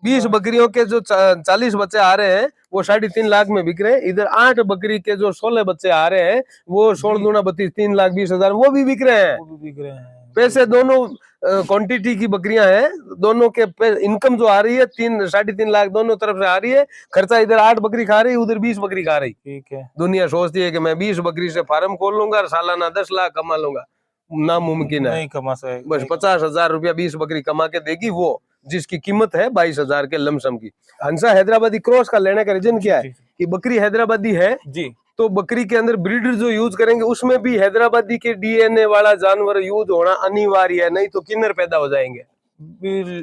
20 बकरियों के जो 40 बच्चे आ रहे हैं वो 3.5 लाख में बिक रहे हैं। इधर 8 बकरी के जो 16 बच्चे आ रहे हैं वो 16 दूना 32 3,20,000 वो भी बिक रहे हैं। पैसे दोनों क्वांटिटी की बकरियां हैं, दोनों के इनकम जो आ रही है 3-3.5 लाख दोनों तरफ से आ रही है। खर्चा इधर 8 बकरी खा रही, उधर 20 बकरी खा रही। ठीक है। दुनिया सोचती है कि मैं 20 बकरी से फार्म खोल लूंगा और सालाना 10 लाख कमा लूंगा, नामुमकिन है। नहीं कमा सके। बस 50,000 रुपया 20 बकरी कमा के देगी वो, जिसकी कीमत है 22,000 के लमसम की। हंसा हैदराबादी क्रॉस का लेने का रीजन क्या है कि बकरी हैदराबादी है जी, तो बकरी के अंदर ब्रीडर जो यूज करेंगे उसमें भी हैदराबादी के डीएनए वाला जानवर यूज होना अनिवार्य है, नहीं तो किन्नर पैदा हो जाएंगे।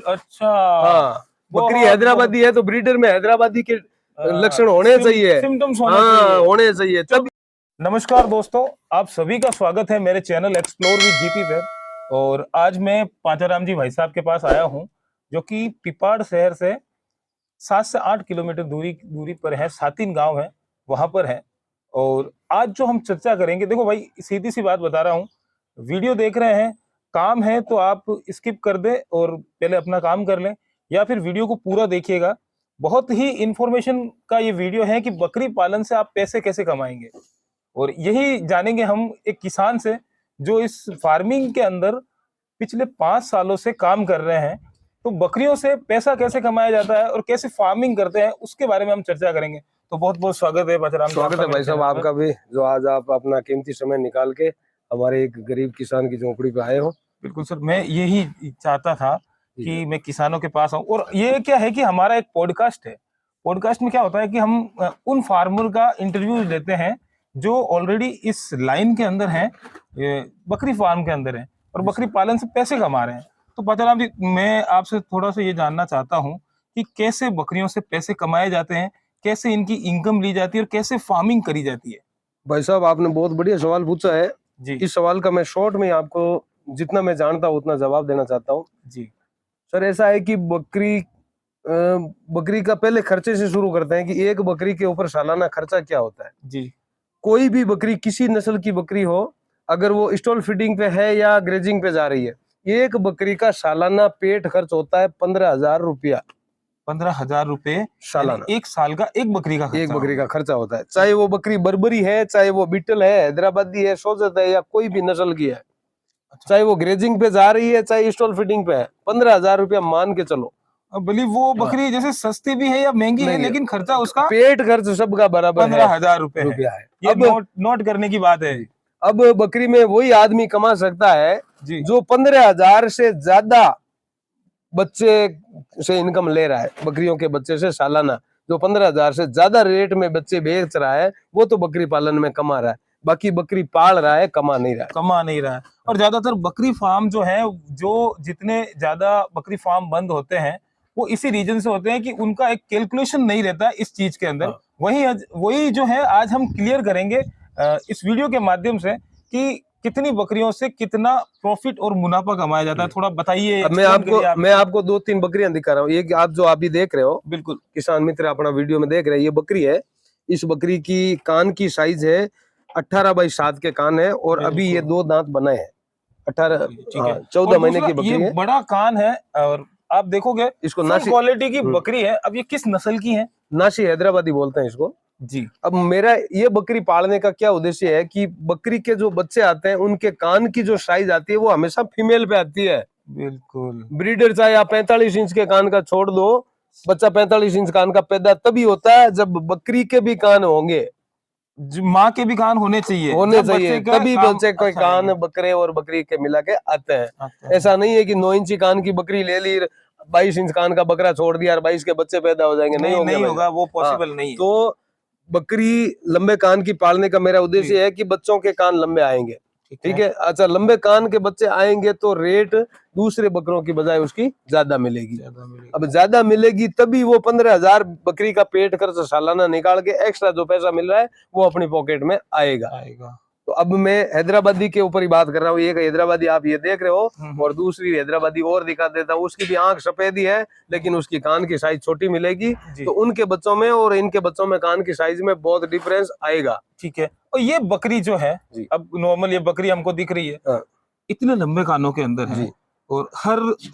अच्छा हाँ, बकरी हैदराबादी है तो ब्रीडर में हैदराबादी के लक्षण होने चाहिए, सिम्टम्स होने चाहिए तब। नमस्कार दोस्तों, आप सभी का स्वागत है मेरे चैनल एक्सप्लोर विद जीपी पे। और आज मैं पांचाराम जी भाई साहब के पास आया हूं, जो कि पिपाड़ शहर से 7 से 8 किलोमीटर दूरी पर है। सातिन गांव है, वहां पर है। और आज जो हम चर्चा करेंगे, देखो भाई सीधी सी बात बता रहा हूँ, वीडियो देख रहे हैं, काम है तो आप स्किप कर दे और पहले अपना काम कर लें, या फिर वीडियो को पूरा देखिएगा। बहुत ही इंफॉर्मेशन का ये वीडियो है कि बकरी पालन से आप पैसे कैसे कमाएंगे। और यही जानेंगे हम एक किसान से जो इस फार्मिंग के अंदर पिछले 5 सालों से काम कर रहे हैं। तो बकरियों से पैसा कैसे कमाया जाता है और कैसे फार्मिंग करते हैं उसके बारे में हम चर्चा करेंगे। तो बहुत बहुत स्वागत है पांचाराम। स्वागत है भाई साहब आपका भी, जो आज आप अपना कीमती समय निकाल के हमारे एक गरीब किसान की झोपड़ी पे आए हो। बिल्कुल सर, मैं यही चाहता था कि मैं किसानों के पास आऊं। और ये क्या है कि हमारा एक पॉडकास्ट है। पॉडकास्ट में क्या होता है कि हम उन फार्मर का इंटरव्यू लेते हैं जो ऑलरेडी इस लाइन के अंदर हैं, बकरी फार्म के अंदर हैं और बकरी पालन से पैसे कमा रहे हैं। तो पांचाराम जी, मैं आपसे थोड़ा सा ये जानना चाहता हूँ कि कैसे बकरियों से पैसे कमाए जाते हैं, कैसे इनकी इनकम ली जाती है और कैसे फार्मिंग करी जाती है। भाई साहब आपने बहुत बढ़िया सवाल पूछा है जी। इस सवाल का मैं शॉर्ट में आपको जितना मैं जानता हूँ उतना जवाब देना चाहता हूँ। जी सर, ऐसा है कि बकरी का पहले खर्चे से शुरू करते हैं कि एक बकरी के ऊपर सालाना खर्चा क्या होता है। जी। कोई भी बकरी, किसी नस्ल की बकरी हो, अगर वो स्टॉल फीडिंग पे है या ग्रेजिंग पे जा रही है, एक बकरी का सालाना पेट खर्च होता है 15,000 रुपया। 15,000 रुपए सालाना, एक साल का एक बकरी का खर्चा होता है। चाहे वो बकरी बर्बरी है, चाहे वो बीटल है, हैदराबादी है, सोजत है, या कोई भी नस्ल की है। चाहे वो ग्रेजिंग पे जा रही है, चाहे स्टॉल फीडिंग पे है, 15,000 रुपया मान के चलो। भले वो बकरी जैसे सस्ती भी है या महंगी है, लेकिन खर्चा उसका पेट खर्च सबका बराबर 15,000 रुपया है। ये अब नोट करने की बात है। अब बकरी में वही आदमी कमा सकता है जो 15,000 से ज्यादा बच्चे से इनकम ले रहा है। बकरियों के बच्चे से सालाना जो 15,000 से ज्यादा रेट में बच्चे बेच रहा है, वो तो बकरी पालन में कमा रहा है। बाकी बकरी पाल रहा है, कमा नहीं रहा है। और ज्यादातर बकरी फार्म जो है, जो जितने ज्यादा बकरी फार्म बंद होते हैं वो इसी रीजन से होते हैं कि उनका एक कैलकुलेशन नहीं रहता इस चीज के अंदर। वही जो है आज हम क्लियर करेंगे इस वीडियो के माध्यम से कि कितनी बकरियों से कितना प्रॉफिट और मुनाफा कमाया जाता है। थोड़ा बताइए। मैं आपको 2-3 बकरियां दिखा रहा हूँ। ये आप जो अभी देख रहे हो, बिल्कुल किसान मित्र अपना वीडियो में देख रहे हैं, ये बकरी है। इस बकरी की कान की साइज है 18x7 के कान है और अभी ये 2 दांत बनाए हैं। 14 महीने की बकरी है। बड़ा कान है और आप देखोगे इसको नासी क्वालिटी की बकरी है। अब ये किस नस्ल की है? नासी हैदराबादी बोलते हैं इसको जी। अब मेरा ये बकरी पालने का क्या उद्देश्य है कि बकरी के जो बच्चे आते हैं उनके कान की जो साइज आती है वो हमेशा फीमेल पे आती है। बिल्कुल। ब्रीडर चाहे आप 45 इंच के कान का छोड़ दो, बच्चा 45 इंच कान का पैदा तभी होता है जब बकरी के भी कान होंगे, माँ के भी कान होने चाहिए तभी बच्चे के कान बकरे और बकरी के मिला के आते हैं। ऐसा नहीं है कि 9 इंची कान की बकरी ले ली, 22 इंच कान का बकरा छोड़ दिया और 22 के बच्चे पैदा हो जाएंगे। नहीं होगा, वो पॉसिबल नहीं है। तो बकरी लंबे कान की पालने का मेरा उद्देश्य है कि बच्चों के कान लंबे आएंगे। ठीक है। अच्छा, लंबे कान के बच्चे आएंगे तो रेट दूसरे बकरों की बजाय उसकी ज्यादा मिलेगी। अब ज्यादा मिलेगी तभी वो 15,000 बकरी का पेट खर्च सालाना निकाल के एक्स्ट्रा जो पैसा मिल रहा है वो अपनी पॉकेट में आएगा। तो अब मैं हैदराबादी के ऊपर ही बात कर रहा हूँ। एक हैदराबादी आप ये देख रहे हो और दूसरी हैदराबादी और दिखा देता हूँ। उसकी भी आंख सफेद ही है लेकिन उसकी कान की साइज छोटी मिलेगी। तो उनके बच्चों में और इनके बच्चों में कान की साइज में बहुत डिफरेंस आएगा। ठीक है। और ये बकरी जो है, अब नॉर्मल ये बकरी हमको दिख रही है, इतने लंबे कानों के अंदर है और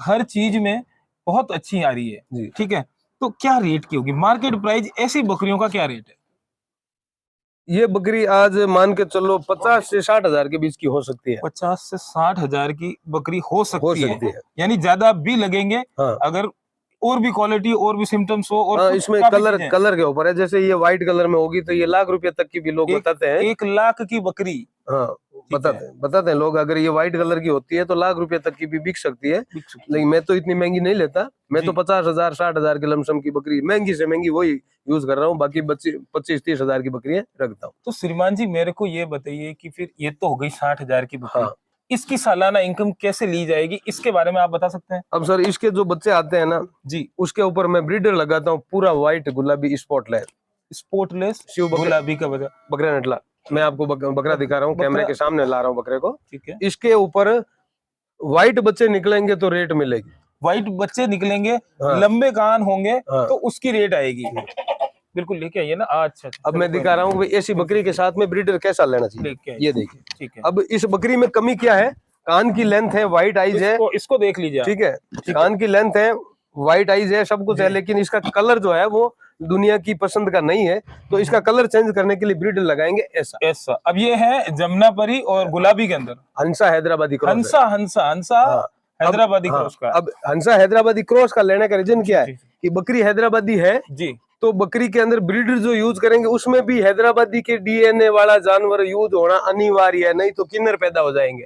हर चीज में बहुत अच्छी आ रही है। ठीक है। तो क्या रेट की होगी मार्केट प्राइस ऐसी बकरियों का, क्या रेट है? ये बकरी आज मान के चलो 50 से 60 हजार के बीच की हो सकती है। 50 से 60 हजार की बकरी हो सकती सकती है। यानी ज्यादा भी लगेंगे। हाँ। अगर और भी क्वालिटी और भी सिम्टम्स हो और हाँ, कुछ इसमें काफी कलर चीजें। कलर के ऊपर है। जैसे ये व्हाइट कलर में होगी तो ये लाख रुपए तक की भी लोग बताते हैं। 1 लाख की बकरी। हाँ, बताते हैं लोग। अगर ये व्हाइट कलर की होती है तो लाख रुपए तक की भी बिक सकती है। लेकिन मैं तो इतनी महंगी नहीं लेता। मैं तो 50 हजार 60 हजार के लमसम की बकरी, महंगी से महंगी वही यूज कर रहा हूँ। बाकी 25-30 हजार की बकरियां रखता हूँ। तो श्रीमान जी मेरे को ये बताइए कि फिर ये तो हो गई 60 हजार की बकरी। हाँ। इसकी सालाना इनकम कैसे ली जाएगी, इसके बारे में आप बता सकते हैं? अब सर, इसके जो बच्चे आते हैं ना जी, उसके ऊपर मैं ब्रीडर लगाता हूँ, पूरा व्हाइट गुलाबी स्पॉटलेस स्पोर्टलेस शिव गुलाबी का बकरा नटला। मैं आपको बकरा दिखा रहा हूँ, कैमरे के सामने ला रहा हूँ बकरे को। ठीक है। इसके ऊपर व्हाइट बच्चे निकलेंगे तो रेट मिलेगी। व्हाइट बच्चे निकलेंगे, हाँ। लंबे कान होंगे, हाँ। तो उसकी रेट आएगी। बिल्कुल लेके आइए ना। अच्छा, अब मैं दिखा रहा हूँ ऐसी बकरी के साथ में ब्रीडर कैसा लेना चाहिए। लेके आइए। ये देखिए। ठीक है। अब इस बकरी में कमी क्या है? कान की लेंथ है, व्हाइट आईज है। इसको देख लीजिए। ठीक है, कान की लेंथ है, व्हाइट आईज है, सब कुछ है। लेकिन इसका कलर जो है वो दुनिया की पसंद का नहीं है। तो इसका कलर चेंज करने के लिए ब्रीडर लगाएंगे ऐसा। अब ये है जमुनापरी और गुलाबी के अंदर हंसा हैदराबादी क्रॉस है। हंसा हाँ। हैदराबादी क्रॉस का। अब हंसा हैदराबादी क्रॉस का लेने का रीजन क्या है कि बकरी हैदराबादी है जी। तो बकरी के अंदर ब्रीडर जो यूज करेंगे उसमें भी हैदराबादी के डीएनए वाला जानवर यूज होना अनिवार्य है, नहीं तो किन्नर पैदा हो जाएंगे।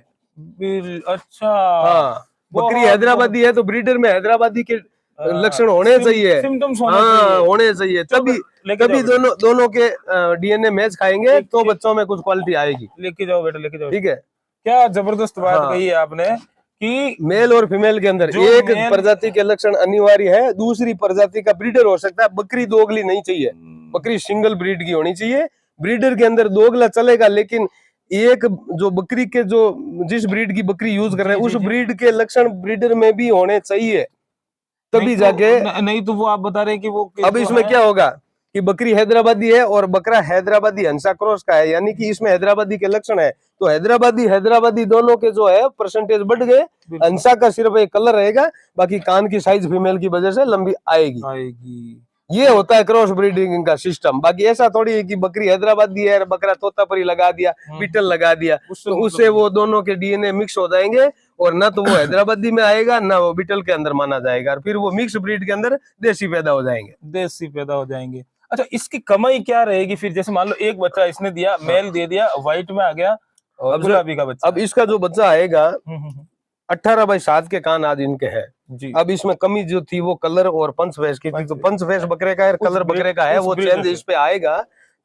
अच्छा। हाँ, बकरी हैदराबादी है तो ब्रीडर में हैदराबादी के लक्षण होने चाहिए। होने चाहिए। तभी दोनों के डीएनए मैच खाएंगे तो बच्चों में कुछ क्वालिटी आएगी। लेके जाओ बेटा, लेके जाओ। ठीक है। क्या जबरदस्त बात कही है आपने कि मेल और फीमेल के अंदर एक प्रजाति के लक्षण अनिवार्य है, दूसरी प्रजाति का ब्रीडर हो सकता है। बकरी दोगली नहीं चाहिए, बकरी सिंगल ब्रीड की होनी चाहिए। ब्रीडर के अंदर दोगला चलेगा, लेकिन एक जो बकरी के जो जिस ब्रीड की बकरी यूज कर रहे हैं उस ब्रीड के लक्षण ब्रीडर में भी होने चाहिए, तभी जाके। नहीं तो वो आप बता रहे हैं कि वो अब इसमें क्या होगा कि बकरी हैदराबादी है और बकरा हैदराबादी हंसा क्रॉस का है, यानी कि इसमें हैदराबादी के लक्षण है। तो हैदराबादी दोनों के जो है परसेंटेज बढ़ गए। हंसा का सिर्फ एक कलर रहेगा, बाकी कान की साइज फीमेल की वजह से लंबी आएगी। ये होता है क्रॉस ब्रीडिंग का सिस्टम। बाकी ऐसा थोड़ी है कि बकरी हैदराबादी है, बकरा तोतापरी लगा दिया, बीटल लगा दिया, तो उससे वो दोनों के डीएनए मिक्स हो जाएंगे और ना तो वो हैदराबादी में आएगा ना वो बीटल के अंदर माना जाएगा, और फिर वो मिक्स ब्रीड के अंदर देसी पैदा हो जाएंगे। अच्छा, इसकी कमाई क्या रहेगी फिर? जैसे मान लो एक बच्चा इसने दिया, मेल दे दिया, व्हाइट में आ गया और गुलाबी का बच्चा। अब इसका जो बच्चा आएगा 18/7 के कान आज इनके हैं जी। अब इसमें कमी जो थी वो कलर और पंच फेस की थी। तो पंच फेस बकरे का है, कलर बकरे का है, वो चेंज इस पे आएगा।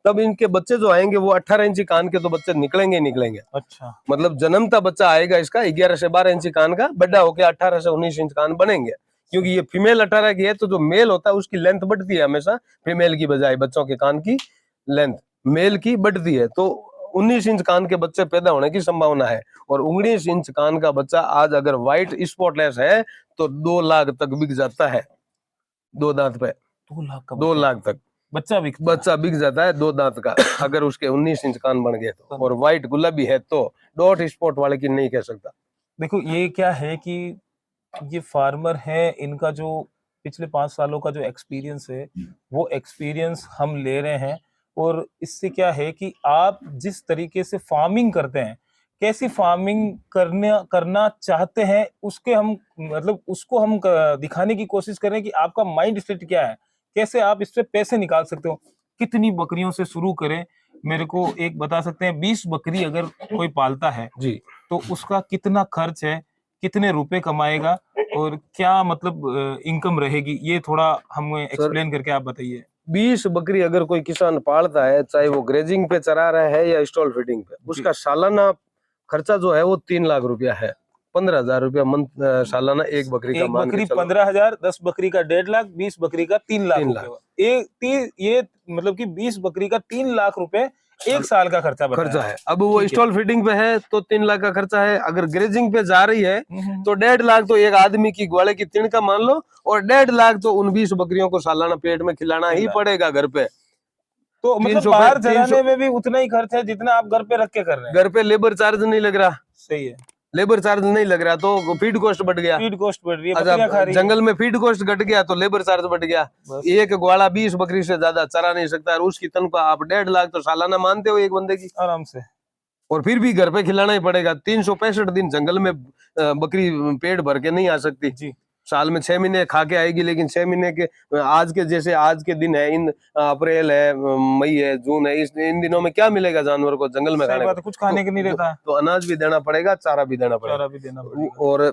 तब इनके बच्चे जो आएंगे वो 18 इंची कान के तो बच्चे निकलेंगे। अच्छा, मतलब जन्मता बच्चा आएगा इसका 11 से 12 इंची कान का, बड़ा होकर 18 से 19 इंच कान बनेंगे। क्योंकि ये फीमेल 18 की है तो जो मेल होता है उसकी लेंथ बढ़ती है हमेशा, फीमेल की बजाय बच्चों के कान की लेंथ मेल की बढ़ती है। तो 19 इंच कान के बच्चे पैदा होने की संभावना है। और 19 इंच कान का बच्चा आज अगर व्हाइट स्पॉटलेस है तो 2 लाख तक बिक जाता है। 2 दांत पे 2 लाख तक बच्चा बिक जाता है 2 दांत का, अगर उसके 19 इंच कान बन गए तो। और व्हाइट गुलाबी है तो डॉट स्पॉट वाले की नहीं कह सकता। देखो ये क्या है कि ये फार्मर है, इनका जो पिछले 5 सालों का जो एक्सपीरियंस है वो एक्सपीरियंस हम ले रहे हैं। और इससे क्या है कि आप जिस तरीके से फार्मिंग करते हैं, कैसी फार्मिंग करना चाहते हैं, उसके हम मतलब उसको हम दिखाने की कोशिश कर रहे हैं कि आपका माइंड सेट क्या है, कैसे आप इससे पैसे निकाल सकते हो, कितनी बकरियों से शुरू करें। मेरे को एक बता सकते हैं 20 बकरी अगर कोई पालता है जी तो उसका कितना खर्च है, कितने रुपए कमाएगा और क्या मतलब इनकम रहेगी, ये थोड़ा हमें एक्सप्लेन करके आप बताइए। 20 बकरी अगर कोई किसान पालता है, चाहे वो ग्रेजिंग पे चरा रहा है या स्टॉल फीडिंग पे, उसका सालाना खर्चा जो है वो 3 लाख रुपया है। 15,000 रुपया सालाना एक बकरी का। एक बकरी 15,000, 10 बकरी का 1.5 लाख, 20 बकरी का 3 लाख। ये मतलब कि 20 बकरी का 3 लाख रुपए एक साल का खर्चा है। अब वो स्टॉल फीडिंग पे है तो 3 लाख का खर्चा है। अगर ग्रेजिंग पे जा रही है तो 1.5 लाख तो एक आदमी की ग्वाले की तिन का मान लो, और 1.5 लाख तो उन 20 बकरियों को सालाना पेट में खिलाना ही पड़ेगा घर पे। तो मतलब बाहर चलाने में भी उतना ही खर्च है जितना आप घर पे रख के कर रहे हैं। घर पे लेबर चार्ज नहीं लग रहा। सही है। लेबर चार्ज नहीं लग रहा तो फीड कॉस्ट बढ़ गया। फीड कॉस्ट बढ़ रही है, बकरियां खा रही है। जंगल में फीड कॉस्ट घट गया तो लेबर चार्ज बढ़ गया। बस। एक ग्वाला 20 बकरी से ज्यादा चरा नहीं सकता और उसकी तनख्वाह आप 1.5 लाख तो सालाना मानते हो एक बंदे की, आराम से। और फिर भी घर पे खिलाना ही पड़ेगा। 365 दिन जंगल में बकरी पेट भर के नहीं आ सकती जी। साल में 6 महीने खा के आएगी, लेकिन 6 महीने के आज के जैसे आज के दिन है, इन अप्रैल है, मई है, जून है, इन दिनों में क्या मिलेगा जानवर को जंगल में खाने को? कुछ खाने के नहीं रहता, तो अनाज भी देना पड़ेगा, चारा भी देना पड़ेगा, चारा भी देना पड़ेगा। और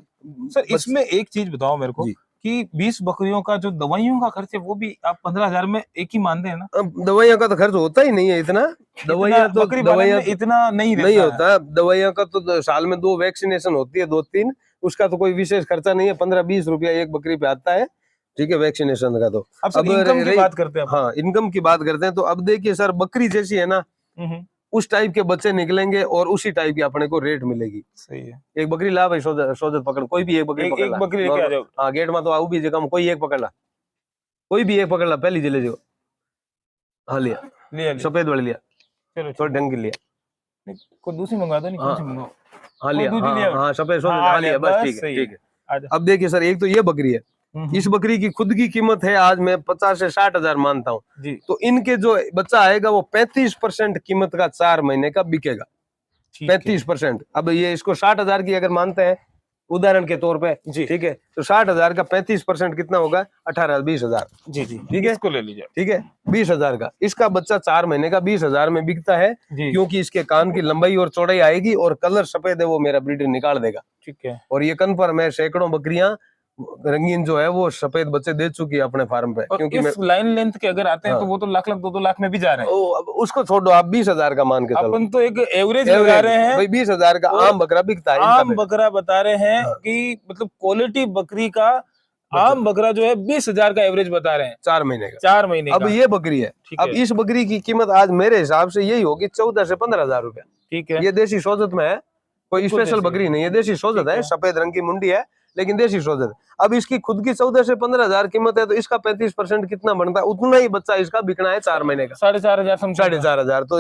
सर इसमें एक चीज बताओ मेरे को कि 20 बकरियों का जो दवाइयों का खर्च है वो भी आप 15,000 में एक ही मानते हैं ना? अब दवाइयाँ का तो खर्च होता ही नहीं है इतना। दवाइयाँ तो इतना नहीं होता। दवाइयाँ का तो साल में 2 वैक्सीनेशन होती है, 2-3, उसका तो कोई विशेष खर्चा नहीं है। 15-20 रुपया एक बकरी पे आता है, ठीक है, वैक्सीनेशन का। तो अब इनकम की बात करते हैं। हाँ, इनकम की बात करते हैं तो अब देखिए सर, बकरी जैसी है ना उस टाइप के बच्चे निकलेंगे और उसी टाइप की अपने को रेट मिलेगी। सही है। एक बकरी ला भाई, सोजत पकड़, कोई भी एक बकरी पकड़ ला। बकरी लेके आ जाओ। हाँ, गेट में तो आऊ भी जगह कोई एक पकड़ ला, कोई भी एक पकड़ ला, पहली जिले जो। हाँ लिया, सफेद वाली लिया, चलो थोड़ी ढंग की लिया, कोई दूसरी मंगा दो, नहीं कौन सी मंगाओ? हाँ लिया, हाँ सफेद सोजत, हाँ लिया, बस ठीक है। अब देखिए सर, एक तो ये बकरी है, इस बकरी की खुद की कीमत है आज मैं 50 से 60 हजार मानता हूँ। तो इनके जो बच्चा आएगा वो 35% कीमत का 4 महीने का बिकेगा, 35%। अब ये इसको 60 हजार की अगर मानते हैं उदाहरण के तौर पे, ठीक है, तो 60 हजार का 35% कितना होगा? 20 हजार। जी, ठीक है, इसको ले लीजिए। ठीक है, 20 हजार का इसका बच्चा 4 महीने का 20 हजार में बिकता है, क्योंकि इसके कान की लंबाई और चौड़ाई आएगी और कलर सफेद है, वो मेरा ब्रीडर निकाल देगा। ठीक है, और ये कन्फर्म है, सैकड़ों बकरियां रंगीन जो है वो सफेद बच्चे दे चुकी है अपने फार्म पे। क्योंकि इस लाइन लेंथ के अगर आते हैं तो वो तो लाख 2-2 लाख में भी जा रहे हैं। उसको छोड़ो, आप 20 हजार का मान के चलो। अपन तो एक एवरेज लगा रहे हैं भाई, 20 हजार का आम बकरा बिकता है। आम बकरा बता रहे हैं कि मतलब क्वालिटी बकरी का आम बकरा जो है 20 हजार का एवरेज बता रहे हैं 4 महीने का। 4 महीने अब ये बकरी है, अब इस बकरी की कीमत आज मेरे हिसाब से यही होगी 14 से 15 हजार रुपया। ठीक है, ये देसी सोजत में है, कोई स्पेशल बकरी नहीं है, देसी सोजत है, सफेद रंग की मुंडी है लेकिन देसी सोजत। अब इसकी खुद की 14 से 15 हजार कीमत है, तो इसका 35% कितना बनता है? उतना ही बच्चा इसका बिकना है 4 महीने का, 4,500 4,500। तो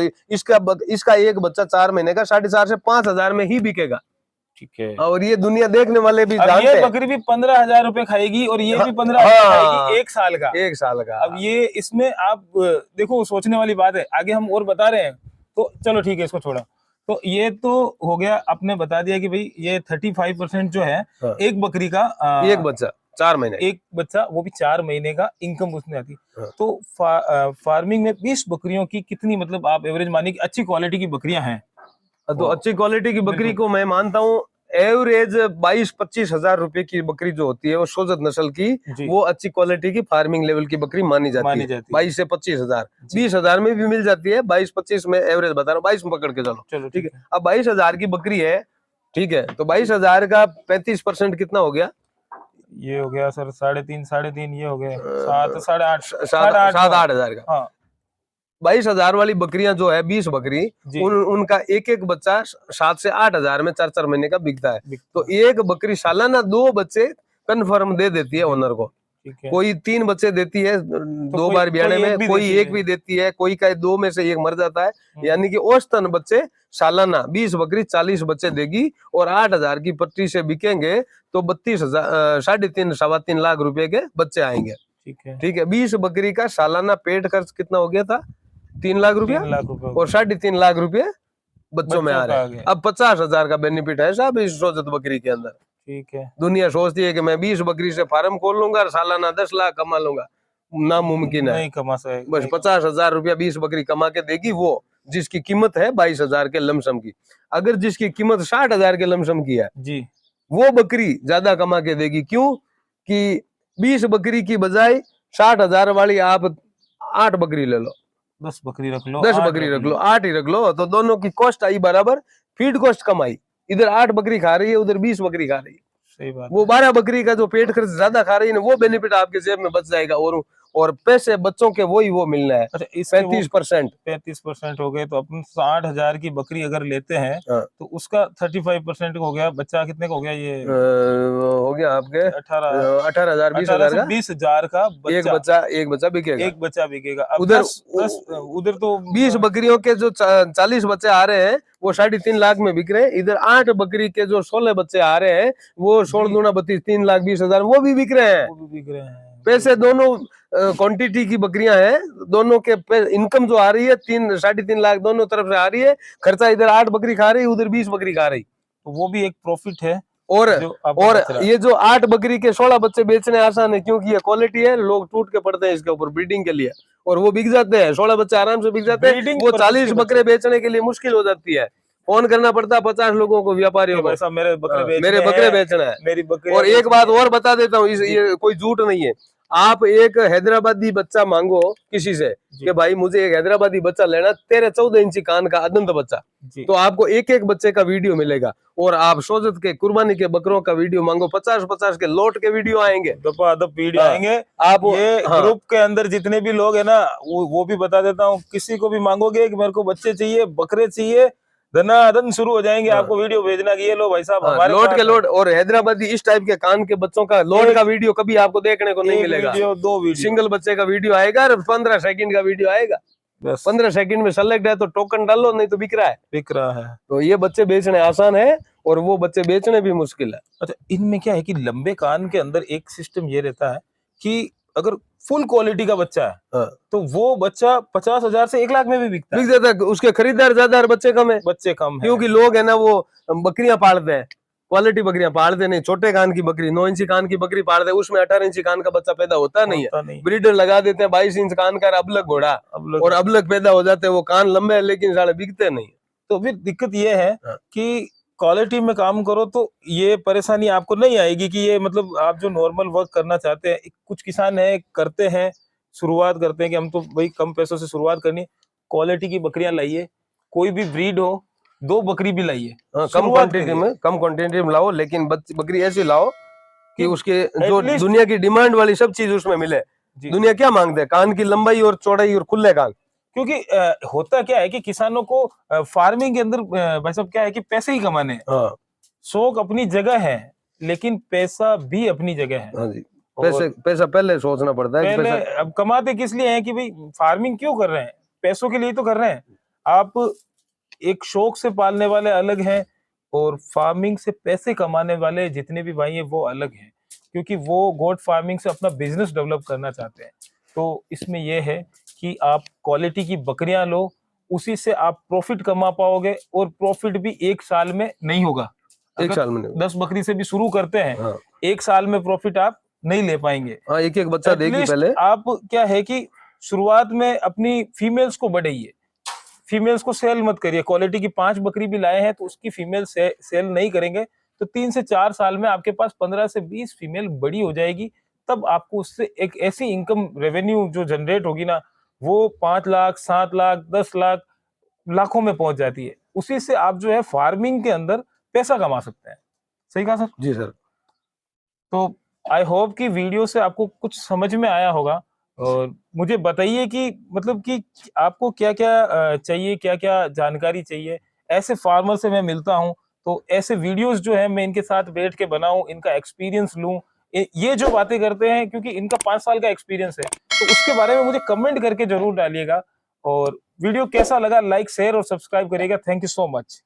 इसका एक बच्चा 4 महीने का 4,500 से 5,000 में ही बिकेगा। ठीक है, और ये दुनिया देखने वाले भी जानते हैं। ये बकरी भी 15,000 रुपए खाएगी और ये भी 15,000 खाएगी 1 साल का। 1 साल का। अब ये इसमें आप देखो सोचने वाली बात है, आगे हम और बता रहे हैं तो चलो ठीक है, इसको छोड़ा। तो ये तो हो गया, आपने बता दिया कि भाई ये 35% जो है एक बकरी का, एक बच्चा 4 महीने, एक बच्चा वो भी 4 महीने का इनकम उसमें आती। तो फार्मिंग में 20 बकरियों की कितनी मतलब आप एवरेज मानिए कि अच्छी क्वालिटी की बकरियां हैं? तो अच्छी क्वालिटी की बकरी को मैं मानता हूँ एवरेज 22-25 हजार रुपए की बकरी जो होती है वो सोजत नस्ल की, वो अच्छी क्वालिटी की फार्मिंग लेवल की बकरी मानी जाती है। 22 से 25 हजार, 20 हजार में भी मिल जाती है, 22-25 में एवरेज बता रहा हूँ, 22 में पकड़ के चलो। ठीक है, अब 22 हजार की बकरी है, ठीक है, तो 22 हजार का 35% कितना हो गया? ये हो गया सर 3.5 ये हो गया 7-8 हजार का। 22 हजार वाली बकरियां जो है 20 बकरी, उनका एक एक बच्चा 7 से 8 हजार में 4-4 महीने का बिकता है। तो एक बकरी सालाना 2 बच्चे कन्फर्म दे देती है ओनर को। कोई 3 बच्चे देती है 2 बार ब्याने में, कोई एक भी देती है, कोई का 2 में से एक मर जाता है। यानी कि औसतन बच्चे सालाना 20 बकरी 40 बच्चे देगी और 8 हजार की पट्टी से बिकेंगे तो 32,000 3.5 लाख रुपए के बच्चे आएंगे। ठीक है, 20 बकरी का सालाना पेट खर्च कितना हो गया था? 3 लाख रुपया और 3.5 लाख रुपए बच्चों में आ रहे हैं। अब 50 हजार का बेनिफिट है साहब इस सोजत बकरी के अंदर। ठीक है, दुनिया सोचती है कि मैं 20 बकरी से फार्म खोल लूंगा और सालाना 10 लाख कमा लूंगा, नामुमकिन है, नहीं कमा सके। बस 50 हजार रुपया 20 बकरी कमा के देगी वो, जिसकी कीमत है 22 हजार के लमसम की। अगर जिसकी कीमत 60 हजार के लमसम की है जी, वो बकरी ज्यादा कमा के देगी। क्यों कि 20 बकरी की बजाय 60 हजार वाली आप 8 बकरी ले लो, 10 बकरी रख लो, 10 बकरी रख लो, 8 ही रख लो, तो दोनों की कॉस्ट आई बराबर, फीड कॉस्ट कम आई। इधर 8 बकरी खा रही है, उधर 20 बकरी खा रही है। सही बात। वो 12 बकरी का जो पेट खर्च ज्यादा खा रही है ना, वो बेनिफिट आपके जेब में बच जाएगा और पैसे बच्चों के वो मिलना है। अच्छा, इसके 35% हो गए तो अपन 60,000 की बकरी अगर लेते हैं तो उसका 35% हो गया, बच्चा कितने का हो गया? ये हो गया आपके 18,000 20,000 का 20,000 का एक बच्चा बिकेगा। एक बच्चा बिकेगा। अब उधर 10 उधर तो 20 बकरियों के जो 40 बच्चे आ रहे हैं वो 3.5 लाख में बिक रहे हैं। इधर 8 बकरी के जो 16 बच्चे आ रहे हैं वो 16 दूना 32 3,20,000 वो भी बिक रहे हैं। पैसे दोनों क्वांटिटी की बकरियां हैं, दोनों के इनकम जो आ रही है 3-3.5 लाख दोनों तरफ से आ रही है। खर्चा इधर 8 बकरी खा रही, उधर 20 बकरी खा रही, तो वो भी एक प्रॉफिट है। और ये जो 8 बकरी के 16 बच्चे बेचने आसान है क्योंकि ये क्वालिटी है, लोग टूट के पड़ते हैं इसके ऊपर ब्रीडिंग के लिए और वो बिक जाते हैं। 16 बच्चे आराम से बिक जाते हैं। वो 40 बकरे बेचने के लिए मुश्किल हो जाती है, फोन करना पड़ता है 50 लोगों को, व्यापारियों को, मेरे बकरे बेचना है। मेरी बकरी। और एक बात और बता देता हूँ, ये कोई झूठ नहीं है। आप एक हैदराबादी बच्चा मांगो किसी से कि भाई मुझे एक हैदराबादी बच्चा लेना, 13-14 इंची कान का अदंत बच्चा, तो आपको एक एक बच्चे का वीडियो मिलेगा। और आप सोजत के कुर्बानी के बकरों का वीडियो मांगो, 50-50 के लोट के वीडियो आएंगे, दपादप वीडियो आएंगे। आप ये ग्रुप के अंदर जितने भी लोग है ना, वो भी बता देता हूँ, किसी को भी मांगोगे कि मेरे को बच्चे चाहिए, बकरे चाहिए, धनाधन शुरू हो जाएंगे। आपको वीडियो भेजना कि ये लो भाई साहब हमारे लोट के लोट। और हैदराबादी इस टाइप के कान के बच्चों का लोट का वीडियो कभी आपको देखने को नहीं मिलेगा। 2 वीडियो सिंगल बच्चे का वीडियो आएगा और 15 सेकंड का वीडियो आएगा। 15 सेकंड में सेलेक्ट है तो टोकन डालो, नहीं तो बिक रहा है। तो ये बच्चे बेचने आसान है और वो बच्चे बेचने भी मुश्किल है। अच्छा, इनमें क्या है कि लंबे कान के अंदर एक सिस्टम ये रहता है कि अगर फुल क्वालिटी का बच्चा है तो वो बच्चा 50,000 से 1 लाख में भी बिक जाता है। उसके खरीदार ज्यादा और बच्चे कम है, क्योंकि लोग है ना वो बकरियां पालते हैं, क्वालिटी बकरियां पालते नहीं। छोटे कान की बकरी, 9 इंची कान की बकरी पालते हैं, उसमें 18 इंची कान का बच्चा पैदा होता नहीं है। ब्रीडर लगा देते हैं 22 इंच कान का अबलग घोड़ा, और अबलग पैदा हो जाते हैं। वो कान लंबे है लेकिन साले बिकते नहीं। तो फिर दिक्कत ये है कि क्वालिटी में काम करो तो ये परेशानी आपको नहीं आएगी कि ये मतलब आप जो नॉर्मल वर्क करना चाहते हैं। कुछ किसान है करते हैं, शुरुआत करते हैं कि हम तो भाई कम पैसों से शुरुआत करनी, क्वालिटी की बकरियां लाइए, कोई भी ब्रीड हो, 2 बकरी भी लाइए, कम क्वांटिटी में लाओ, लेकिन बकरी ऐसी लाओ कि उसके जो दुनिया की डिमांड वाली सब चीज उसमें मिले। दुनिया क्या मांगते हैं? कान की लंबाई और चौड़ाई और खुले कान। क्योंकि होता क्या है कि किसानों को फार्मिंग के अंदर भाई साहब क्या है कि पैसे ही कमाने हैं। शौक अपनी जगह है लेकिन पैसा भी अपनी जगह है। हाँ जी, पैसा पहले सोचना पड़ता है। पहले अब कमाते किस लिए हैं कि भाई फार्मिंग क्यों कर रहे हैं? पैसों के लिए तो कर रहे हैं। आप एक शौक से पालने वाले अलग हैं और फार्मिंग से पैसे कमाने वाले जितने भी भाई हैं वो अलग हैं, क्योंकि वो गोट फार्मिंग से अपना बिजनेस डेवलप करना चाहते हैं। तो इसमें यह है कि आप क्वालिटी की बकरियां लो, उसी से आप प्रॉफिट कमा पाओगे, और प्रॉफिट भी 1 साल में नहीं होगा। 1 साल में 10 बकरी से भी शुरू करते हैं, 1 साल में प्रॉफिट आप नहीं ले पाएंगे। एक एक बच्चा देगी पहले। आप क्या है कि शुरुआत में अपनी फीमेल्स को बढ़ाइए, फीमेल्स को सेल मत करिए। क्वालिटी की 5 बकरी भी लाए हैं तो उसकी फीमेल सेल नहीं करेंगे तो 3 से 4 साल में आपके पास 15 से 20 फीमेल बड़ी हो जाएगी। तब आपको उससे एक ऐसी इनकम रेवेन्यू जो जनरेट होगी ना, वो 5 लाख 7 लाख 10 लाख लाखों में पहुंच जाती है। उसी से आप जो है फार्मिंग के अंदर पैसा कमा सकते हैं। सही कहा सर? जी सर। तो आई होप कि वीडियो से आपको कुछ समझ में आया होगा, और मुझे बताइए कि मतलब कि आपको क्या क्या चाहिए, क्या क्या जानकारी चाहिए। ऐसे फार्मर से मैं मिलता हूं तो ऐसे वीडियोस जो है मैं इनके साथ बैठ के बनाऊं, इनका एक्सपीरियंस लूं। ये जो बातें करते हैं क्योंकि इनका 5 साल का एक्सपीरियंस है, तो उसके बारे में मुझे कमेंट करके जरूर डालिएगा। और वीडियो कैसा लगा लाइक शेयर और सब्सक्राइब करिएगा। Thank you so much.